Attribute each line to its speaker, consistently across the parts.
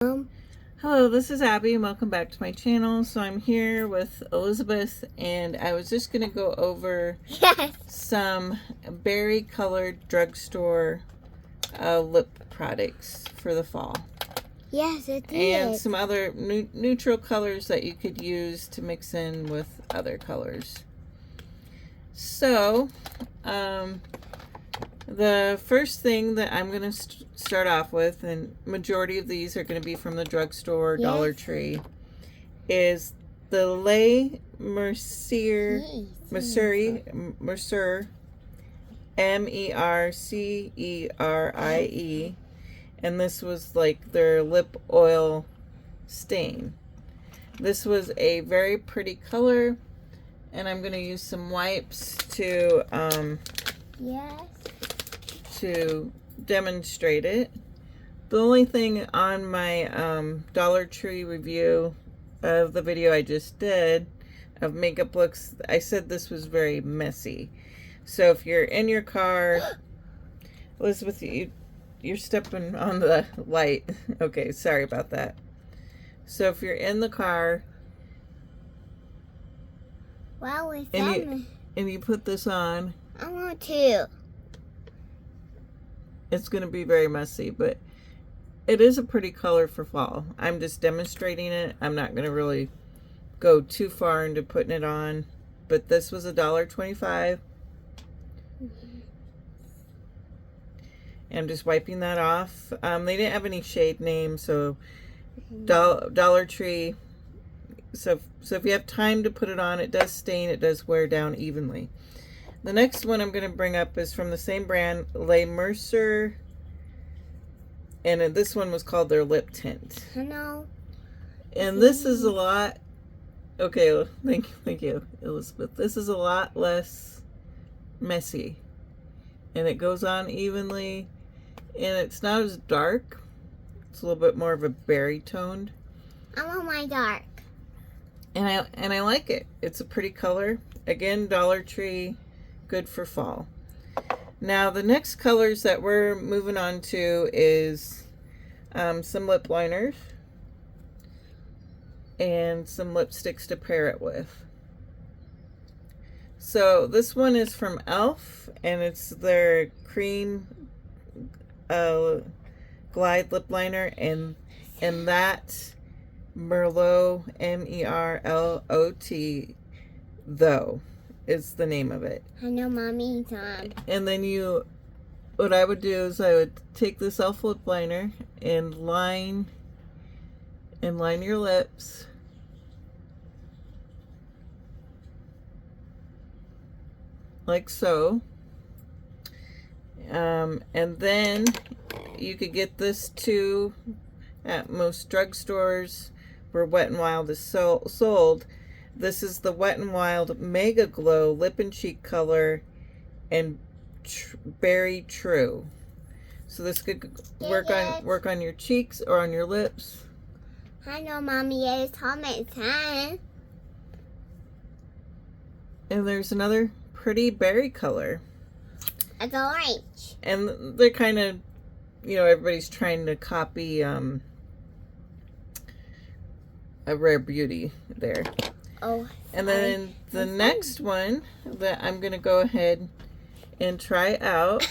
Speaker 1: Hello, this is Abby and welcome back to my channel. So I'm here with Elizabeth and I was just going to go over some berry colored drugstore lip products for the fall.
Speaker 2: Yes, it did.
Speaker 1: And some other neutral colors that you could use to mix in with other colors. So, the first thing that I'm going to start off with, and majority of these are going to be from the drugstore, yes. Dollar Tree, is the Le Mercier, Mercerie, and this was like their lip oil stain. This was a very pretty color, and I'm going to use some wipes to to demonstrate it. The only thing on my Dollar Tree review of the video I just did of makeup looks, I said this was very messy. So if you're in your car, Elizabeth, you're stepping on the light. Okay, sorry about that. So if you're in the car,
Speaker 2: wow,
Speaker 1: and you put this on,
Speaker 2: I want to.
Speaker 1: It's going to be very messy, but it is a pretty color for fall. I'm just demonstrating it. I'm not going to really go too far into putting it on, but this was $1.25. I'm just wiping that off. They didn't have any shade names, so Dollar Tree. So if you have time to put it on, it does stain. It does wear down evenly. The next one I'm going to bring up is from the same brand, Le Mercier, and this one was called their lip tint.
Speaker 2: Hello.
Speaker 1: And this is a lot. Okay, thank you, Elizabeth. This is a lot less messy, and it goes on evenly, and it's not as dark. It's a little bit more of a berry toned.
Speaker 2: I want my dark.
Speaker 1: And I like it. It's a pretty color. Again, Dollar Tree. Good for fall. Now the next colors that we're moving on to is some lip liners and some lipsticks to pair it with. So this one is from e.l.f. and it's their cream glide lip liner, and that Merlot, Merlot, though, is the name of it.
Speaker 2: I know, Mommy.
Speaker 1: And then what I would do is I would take this e.l.f. lip liner and line your lips. Like so. And then you could get this too at most drugstores where Wet n Wild is sold. This is the Wet n Wild Mega Glow Lip and Cheek Color and Berry True. So this could work on your cheeks or on your lips.
Speaker 2: I know, Mommy. It's time.
Speaker 1: And there's another pretty berry color.
Speaker 2: It's orange.
Speaker 1: And they're kind of, everybody's trying to copy a Rare Beauty there.
Speaker 2: Oh,
Speaker 1: and then the next one that I'm going to go ahead and try out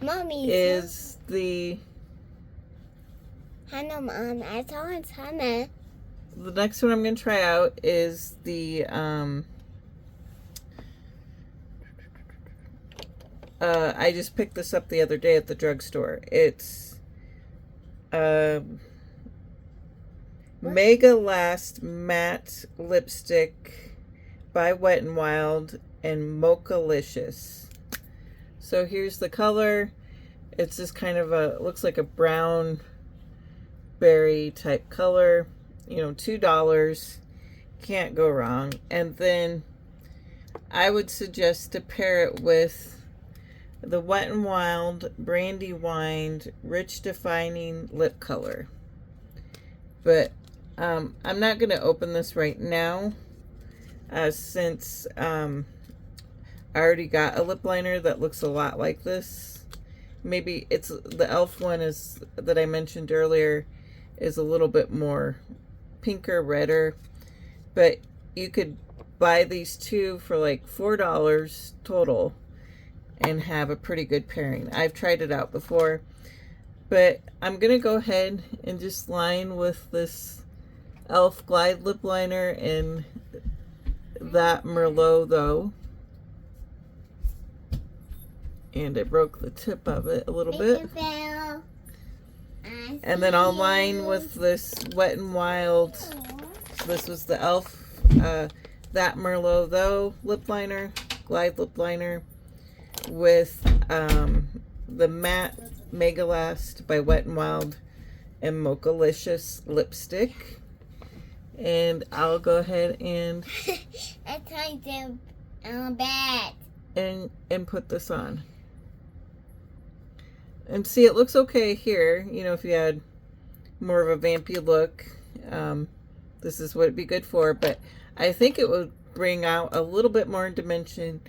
Speaker 2: Mommy,
Speaker 1: is the...
Speaker 2: I know, Mom. I saw it's coming.
Speaker 1: The next one I'm going to try out is the... I just picked this up the other day at the drugstore. It's... Mega Last Matte Lipstick by Wet n Wild and Mochalicious. So here's the color. It's just kind of looks like a brown berry type color. $2. Can't go wrong. And then I would suggest to pair it with the Wet n Wild Brandy Wine Rich Defining Lip Color. But I'm not going to open this right now since I already got a lip liner that looks a lot like this. Maybe it's the e.l.f. one is that I mentioned earlier is a little bit more pinker, redder. But you could buy these two for like $4 total and have a pretty good pairing. I've tried it out before, but I'm gonna go ahead and just line with this e.l.f. Glide Lip Liner in That Merlot Though. And I broke the tip of it a little bit. And then I'll line with this Wet n Wild. So this was the e.l.f. That Merlot Though lip liner, Glide lip liner, with the matte Mega Last by Wet n Wild and Mochalicious lipstick. And I'll go ahead and and put this on. And see, it looks okay here. You know, if you had more of a vampy look, this is what it'd be good for. But I think it would bring out a little bit more dimension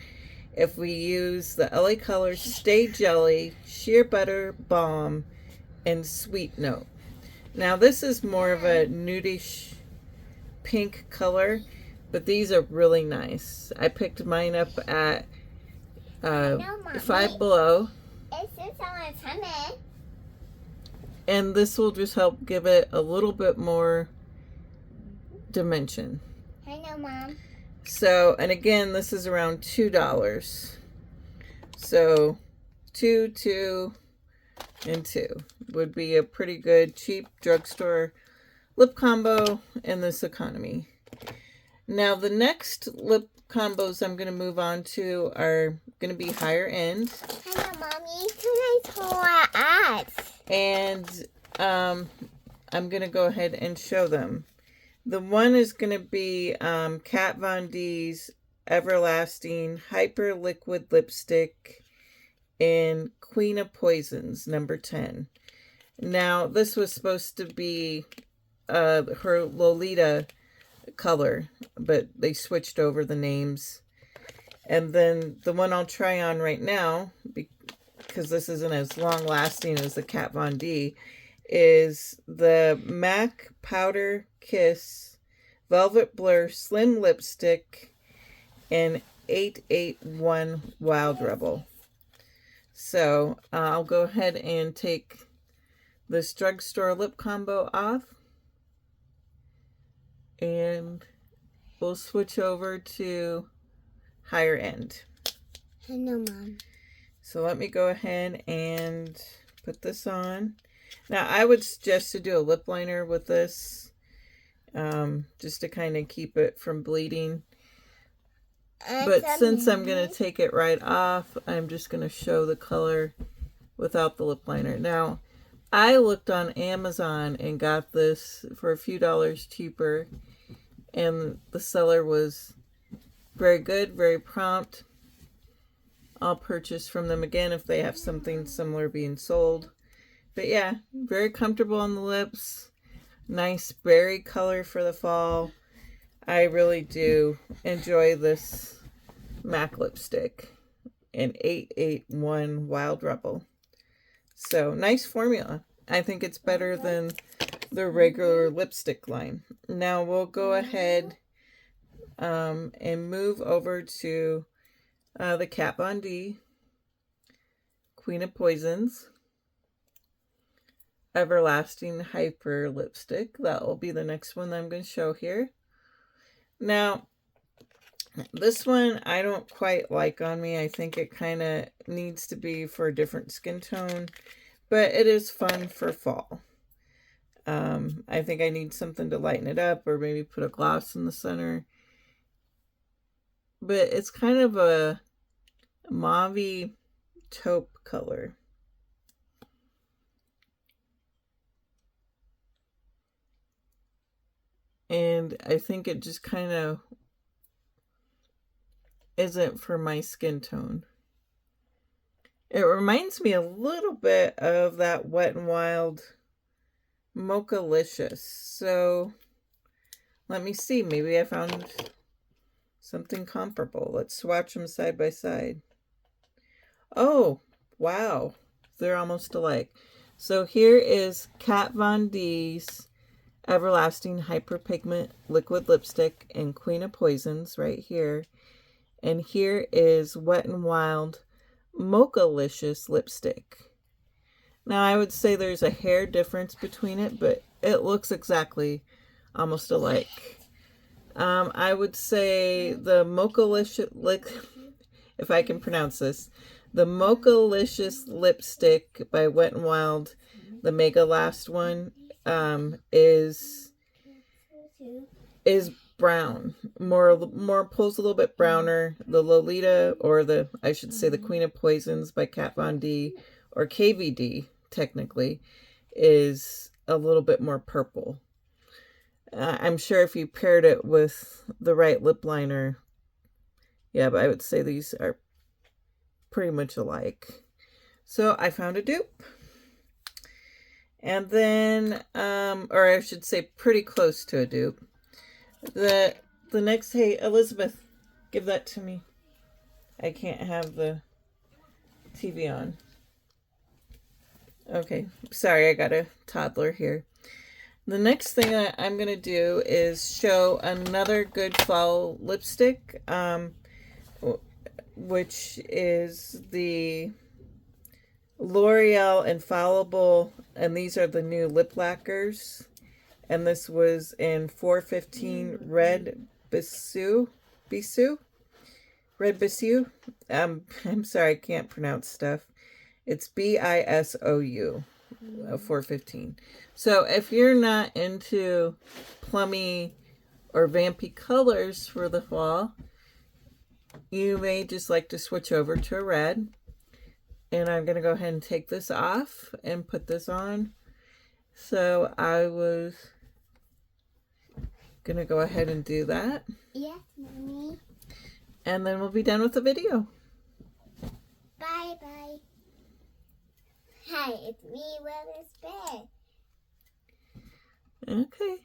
Speaker 1: if we use the LA Colors Stay Jelly, Sheer Butter Balm, and Sweet Note. Now this is more of a nudish pink color, but these are really nice. I picked mine up at Five Below. And this will just help give it a little bit more dimension.
Speaker 2: I know, Mom.
Speaker 1: So, and again, this is around $2. So, 2, 2, and 2 would be a pretty good cheap drugstore lip combo in this economy. Now, the next lip combos I'm going to move on to are going to be higher end.
Speaker 2: I know, Mommy. Can I tour us?
Speaker 1: And I'm going to go ahead and show them. The one is going to be Kat Von D's Everlasting Hyper Liquid Lipstick in Queen of Poisons, number 10. Now, this was supposed to be her Lolita color, but they switched over the names. And then the one I'll try on right now, because this isn't as long lasting as the Kat Von D, is the MAC Powder Kiss Velvet Blur Slim Lipstick in 881 Wild Rebel. So I'll go ahead and take this drugstore lip combo off, and we'll switch over to higher end.
Speaker 2: I know, Mom.
Speaker 1: So let me go ahead and put this on. Now, I would suggest to do a lip liner with this, just to kind of keep it from bleeding. But since I'm going to take it right off, I'm just going to show the color without the lip liner. Now, I looked on Amazon and got this for a few dollars cheaper, and the seller was very good, very prompt. I'll purchase from them again if they have something similar being sold. But yeah, very comfortable on the lips. Nice berry color for the fall. I really do enjoy this MAC lipstick in 881 Wild Rebel. So, nice formula. I think it's better than the regular lipstick line. Now, we'll go ahead and move over to the Kat Von D Queen of Poisons Everlasting Hyper Lipstick. That will be the next one that I'm going to show here. Now, this one I don't quite like on me. I think it kind of needs to be for a different skin tone, but it is fun for fall. I think I need something to lighten it up, or maybe put a gloss in the center. But it's kind of a mauve taupe color. And I think it just kind of isn't for my skin tone. It reminds me a little bit of that Wet n Wild Mochalicious. So let me see. Maybe I found something comparable. Let's swatch them side by side. Oh, wow. They're almost alike. So here is Kat Von D's Everlasting Hyperpigment Liquid Lipstick in Queen of Poisons right here. And here is Wet n Wild Mochalicious Lipstick. Now I would say there's a hair difference between it, but it looks exactly almost alike. I would say the Mochalicious, if I can pronounce this, the Mochalicious Lipstick by Wet n Wild, the Mega Last one, is brown, more pulls a little bit browner. The Lolita, or I should say the Queen of Poisons by Kat Von D, or KVD technically, is a little bit more purple. I'm sure if you paired it with the right lip liner, yeah, but I would say these are pretty much alike. So I found a dupe. And then, or I should say pretty close to a dupe. The next, hey, Elizabeth, give that to me. I can't have the TV on. Okay, sorry, I got a toddler here. The next thing I'm going to do is show another good fall lipstick, which is the L'Oreal Infallible, and these are the new lip lacquers. And this was in 415 Red Bisou. Red Bisou. I'm sorry, I can't pronounce stuff. It's BISOU. 415. So if you're not into plummy or vampy colors for the fall, you may just like to switch over to a red. And I'm going to go ahead and take this off and put this on. So I was going to go ahead and do that.
Speaker 2: Yes, Mommy.
Speaker 1: And then we'll be done with the video.
Speaker 2: Bye-bye. Hi, it's me, Willis Bear.
Speaker 1: Okay.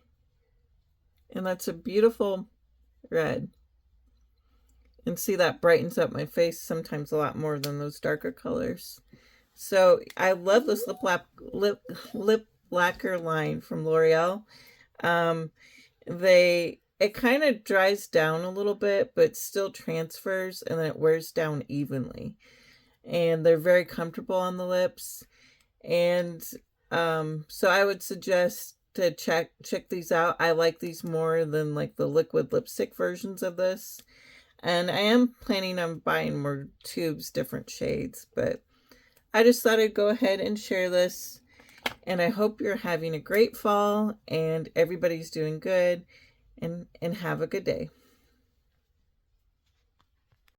Speaker 1: And that's a beautiful red. And see, that brightens up my face sometimes a lot more than those darker colors. So I love this lip lacquer line from L'Oreal. It kind of dries down a little bit, but still transfers, and then it wears down evenly. And they're very comfortable on the lips. And so I would suggest to check these out. I like these more than like the liquid lipstick versions of this. And I am planning on buying more tubes, different shades, but I just thought I'd go ahead and share this. And I hope you're having a great fall and everybody's doing good, and have a good day.